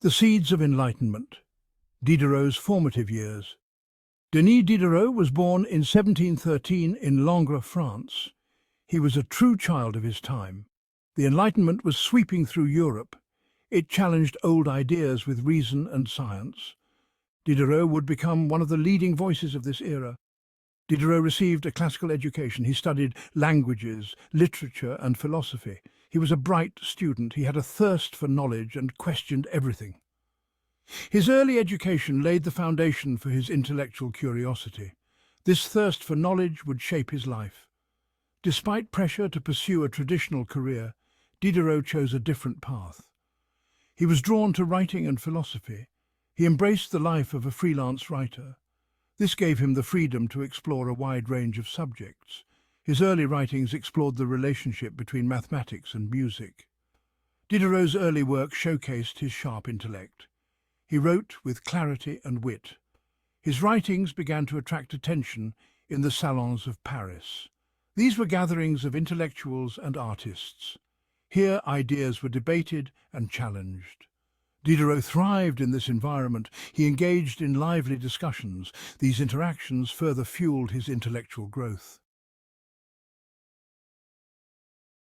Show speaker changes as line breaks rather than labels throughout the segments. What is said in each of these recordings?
The seeds of enlightenment. Diderot's formative years. Denis Diderot was born in 1713 in Langres, France. He was a true child of his time. The Enlightenment was sweeping through Europe. It challenged old ideas with reason and science. Diderot would become one of the leading voices of this era. Diderot received a classical education. He studied languages, literature, and philosophy. He was a bright student. He had a thirst for knowledge and questioned everything. His early education laid the foundation for his intellectual curiosity. This thirst for knowledge would shape his life. Despite pressure to pursue a traditional career, Diderot chose a different path. He was drawn to writing and philosophy. He embraced the life of a freelance writer. This gave him the freedom to explore a wide range of subjects. His early writings explored the relationship between mathematics and music. Diderot's early work showcased his sharp intellect. He wrote with clarity and wit. His writings began to attract attention in the salons of Paris. These were gatherings of intellectuals and artists. Here ideas were debated and challenged. Diderot thrived in this environment. He engaged in lively discussions. These interactions further fueled his intellectual growth.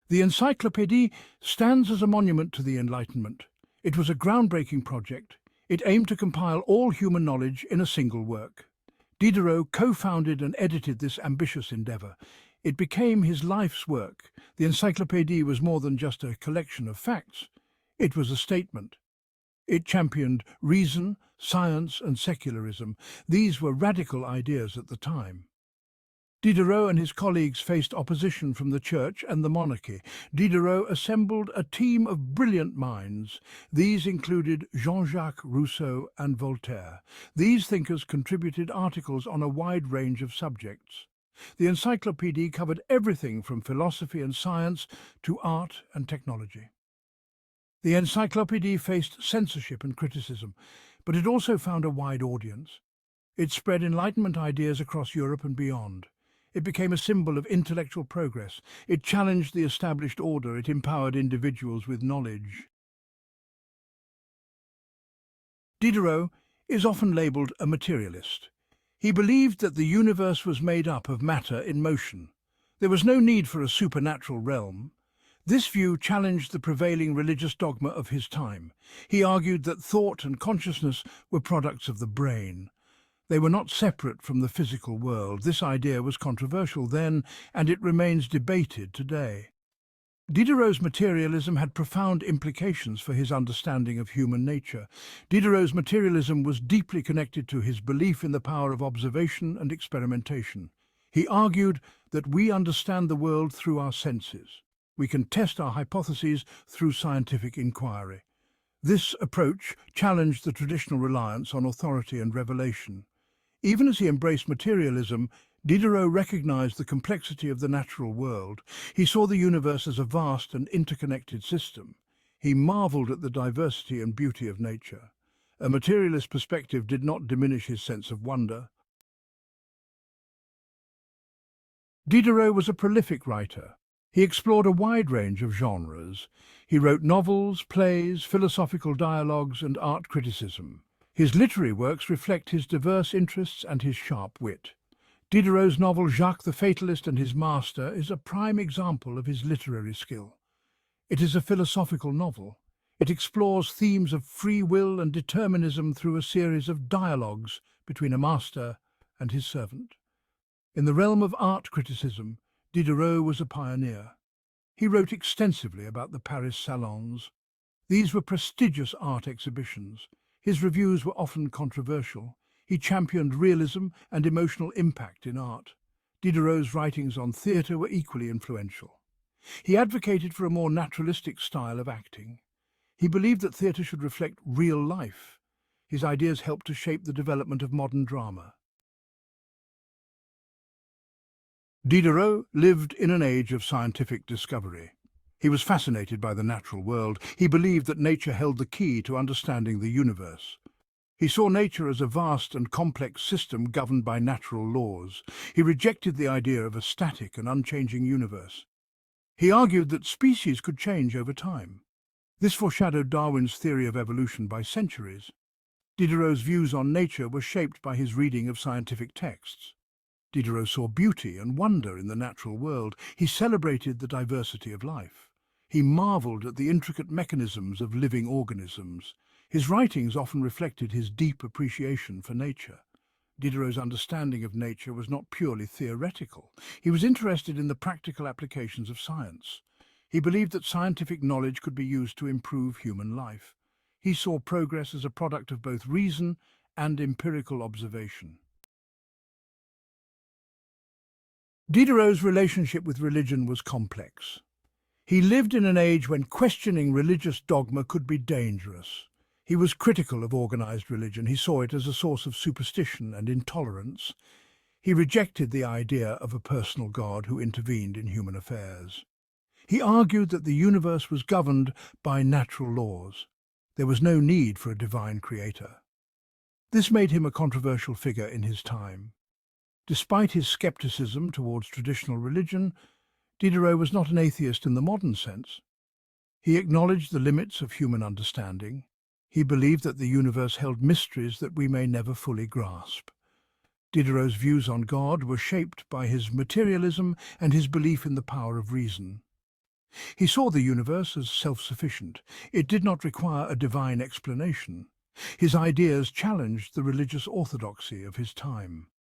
The Encyclopédie stands as a monument to the Enlightenment. It was a groundbreaking project. It aimed to compile all human knowledge in a single work. Diderot co-founded and edited this ambitious endeavour. It became his life's work. The Encyclopédie was more than just a collection of facts. It was a statement. It championed reason, science, and secularism. These were radical ideas at the time. Diderot and his colleagues faced opposition from the church and the monarchy. Diderot assembled a team of brilliant minds. These included Jean-Jacques Rousseau and Voltaire. These thinkers contributed articles on a wide range of subjects. The Encyclopédie covered everything from philosophy and science to art and technology. The Encyclopédie faced censorship and criticism, but it also found a wide audience. It spread Enlightenment ideas across Europe and beyond. It became a symbol of intellectual progress. It challenged the established order. It empowered individuals with knowledge. Diderot is often labelled a materialist. He believed that the universe was made up of matter in motion. There was no need for a supernatural realm. This view challenged the prevailing religious dogma of his time. He argued that thought and consciousness were products of the brain. They were not separate from the physical world. This idea was controversial then, and it remains debated today. Diderot's materialism had profound implications for his understanding of human nature. Diderot's materialism was deeply connected to his belief in the power of observation and experimentation. He argued that we understand the world through our senses. We can test our hypotheses through scientific inquiry. This approach challenged the traditional reliance on authority and revelation. Even as he embraced materialism, Diderot recognized the complexity of the natural world. He saw the universe as a vast and interconnected system. He marveled at the diversity and beauty of nature. A materialist perspective did not diminish his sense of wonder. Diderot was a prolific writer. He explored a wide range of genres. He wrote novels, plays, philosophical dialogues, and art criticism. His literary works reflect his diverse interests and his sharp wit. Diderot's novel Jacques the Fatalist and His Master is a prime example of his literary skill. It is a philosophical novel. It explores themes of free will and determinism through a series of dialogues between a master and his servant. In the realm of art criticism, Diderot was a pioneer. He wrote extensively about the Paris salons. These were prestigious art exhibitions. His reviews were often controversial. He championed realism and emotional impact in art. Diderot's writings on theatre were equally influential. He advocated for a more naturalistic style of acting. He believed that theatre should reflect real life. His ideas helped to shape the development of modern drama. Diderot lived in an age of scientific discovery. He was fascinated by the natural world. He believed that nature held the key to understanding the universe. He saw nature as a vast and complex system governed by natural laws. He rejected the idea of a static and unchanging universe. He argued that species could change over time. This foreshadowed Darwin's theory of evolution by centuries. Diderot's views on nature were shaped by his reading of scientific texts. Diderot saw beauty and wonder in the natural world. He celebrated the diversity of life. He marveled at the intricate mechanisms of living organisms. His writings often reflected his deep appreciation for nature. Diderot's understanding of nature was not purely theoretical. He was interested in the practical applications of science. He believed that scientific knowledge could be used to improve human life. He saw progress as a product of both reason and empirical observation. Diderot's relationship with religion was complex. He lived in an age when questioning religious dogma could be dangerous. He was critical of organized religion. He saw it as a source of superstition and intolerance. He rejected the idea of a personal God who intervened in human affairs. He argued that the universe was governed by natural laws. There was no need for a divine creator. This made him a controversial figure in his time. Despite his skepticism towards traditional religion, Diderot was not an atheist in the modern sense. He acknowledged the limits of human understanding. He believed that the universe held mysteries that we may never fully grasp. Diderot's views on God were shaped by his materialism and his belief in the power of reason. He saw the universe as self-sufficient. It did not require a divine explanation. His ideas challenged the religious orthodoxy of his time.